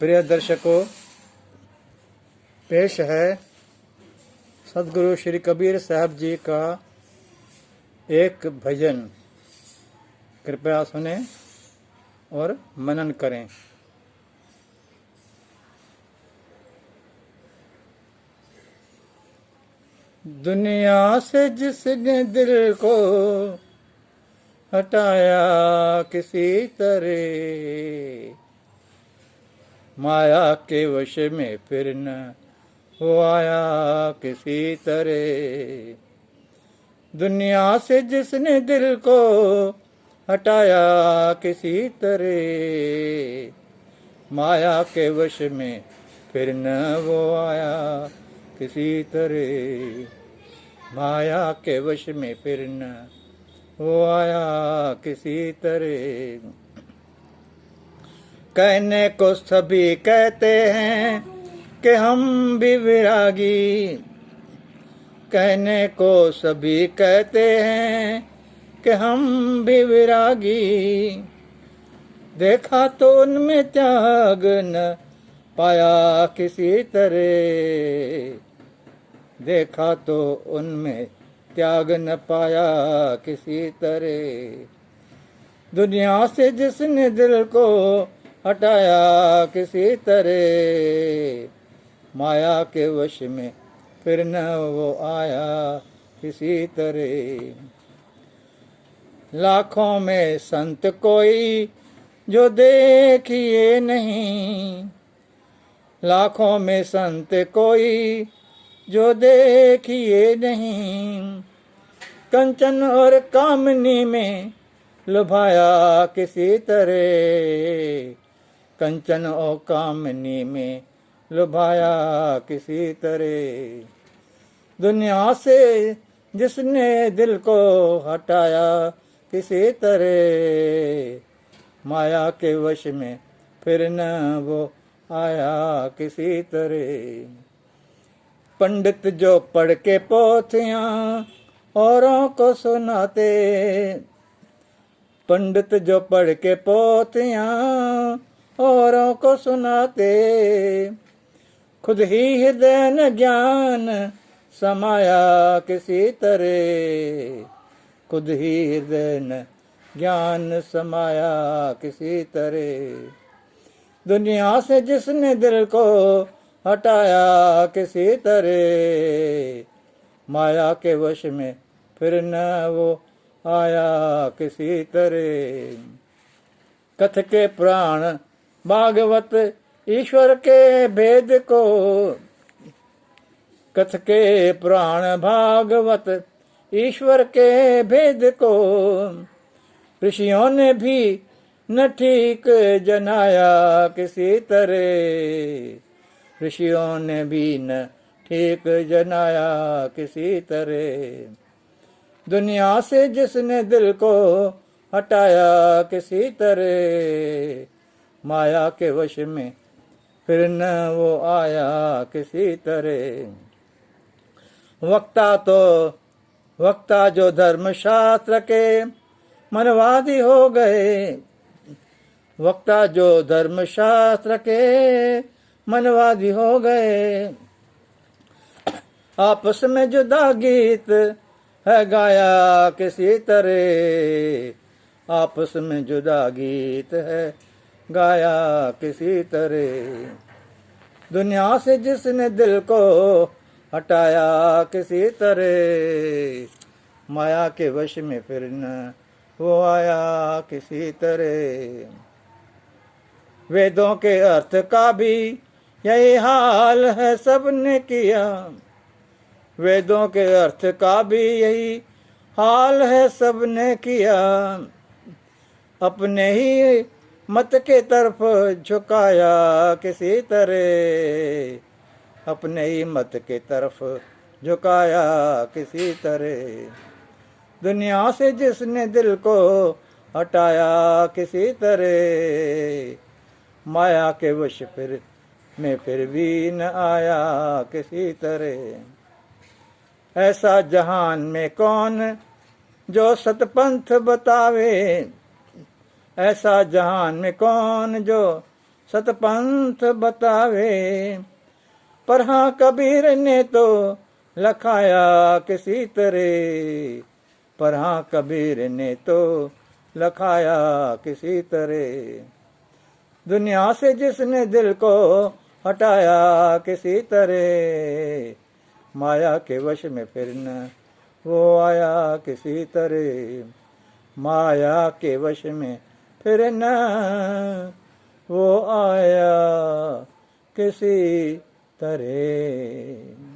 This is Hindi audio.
प्रिय दर्शकों, पेश है सदगुरु श्री कबीर साहब जी का एक भजन। कृपया सुने और मनन करें। दुनिया से जिसने दिल को हटाया किसी तरह, माया के वश में फिर न वो आया किसी तरह। दुनिया से जिसने दिल को हटाया किसी तरह, माया के वश में फिर न वो आया किसी तरह। माया के वश में फिर न वो आया किसी तरह। कहने को सभी कहते हैं कि हम भी विरागी, कहने को सभी कहते हैं कि हम भी विरागी। देखा तो उनमें त्याग न पाया किसी तरह, देखा तो उनमें त्याग न पाया किसी तरह। दुनिया से जिसने दिल को हटाया किसी तरह, माया के वश में फिर न वो आया किसी तरह। लाखों में संत कोई जो देखिए नहीं, लाखों में संत कोई जो देखिए नहीं। कंचन और कामनी में लुभाया किसी तरह, कंचन और कामनी में लुभाया किसी तरह। दुनिया से जिसने दिल को हटाया किसी तरह, माया के वश में फिर न वो आया किसी तरह। पंडित जो पढ़ के पोथियां औरों को सुनाते, पंडित जो पढ़ के पोथियां औरों को सुनाते, खुद ही हृदय न ज्ञान समाया किसी तरह, खुद ही हृदय न ज्ञान समाया किसी तरह। दुनिया से जिसने दिल को हटाया किसी तरह, माया के वश में फिर न वो आया किसी तरह। कथ के प्राण भागवत ईश्वर के भेद को, कथ के प्राण भागवत ईश्वर के भेद को, ऋषियों ने भी न ठीक जनाया किसी तरह, ऋषियों ने भी न ठीक जनाया किसी तरह। दुनिया से जिसने दिल को हटाया किसी तरह, माया के वश में फिर न वो आया किसी तरह। वक्ता जो धर्म शास्त्र के मनवादी हो गए, वक्ता जो धर्म शास्त्र के मनवादी हो गए। आपस में जुदा गीत है गाया किसी तरह, आपस में जुदा गीत है गाया किसी तरह। दुनिया से जिसने दिल को हटाया किसी तरह, माया के वश में फिर न वो आया किसी तरह। वेदों के अर्थ का भी यही हाल है सबने किया, वेदों के अर्थ का भी यही हाल है सबने किया। अपने ही मत के तरफ झुकाया किसी तरह, अपने ही मत के तरफ झुकाया किसी तरह। दुनिया से जिसने दिल को हटाया किसी तरह, माया के वश फिर में फिर भी न आया किसी तरह। ऐसा जहान में कौन जो सतपंथ बतावे, ऐसा जहान में कौन जो सतपंथ बतावे। पर हाँ कबीर ने तो लखाया किसी तरह, पर हाँ कबीर ने तो लखाया किसी तरह। दुनिया से जिसने दिल को हटाया किसी तरह, माया के वश में फिर न वो आया किसी तरह, माया के वश में फिर न वो आया किसी तरह।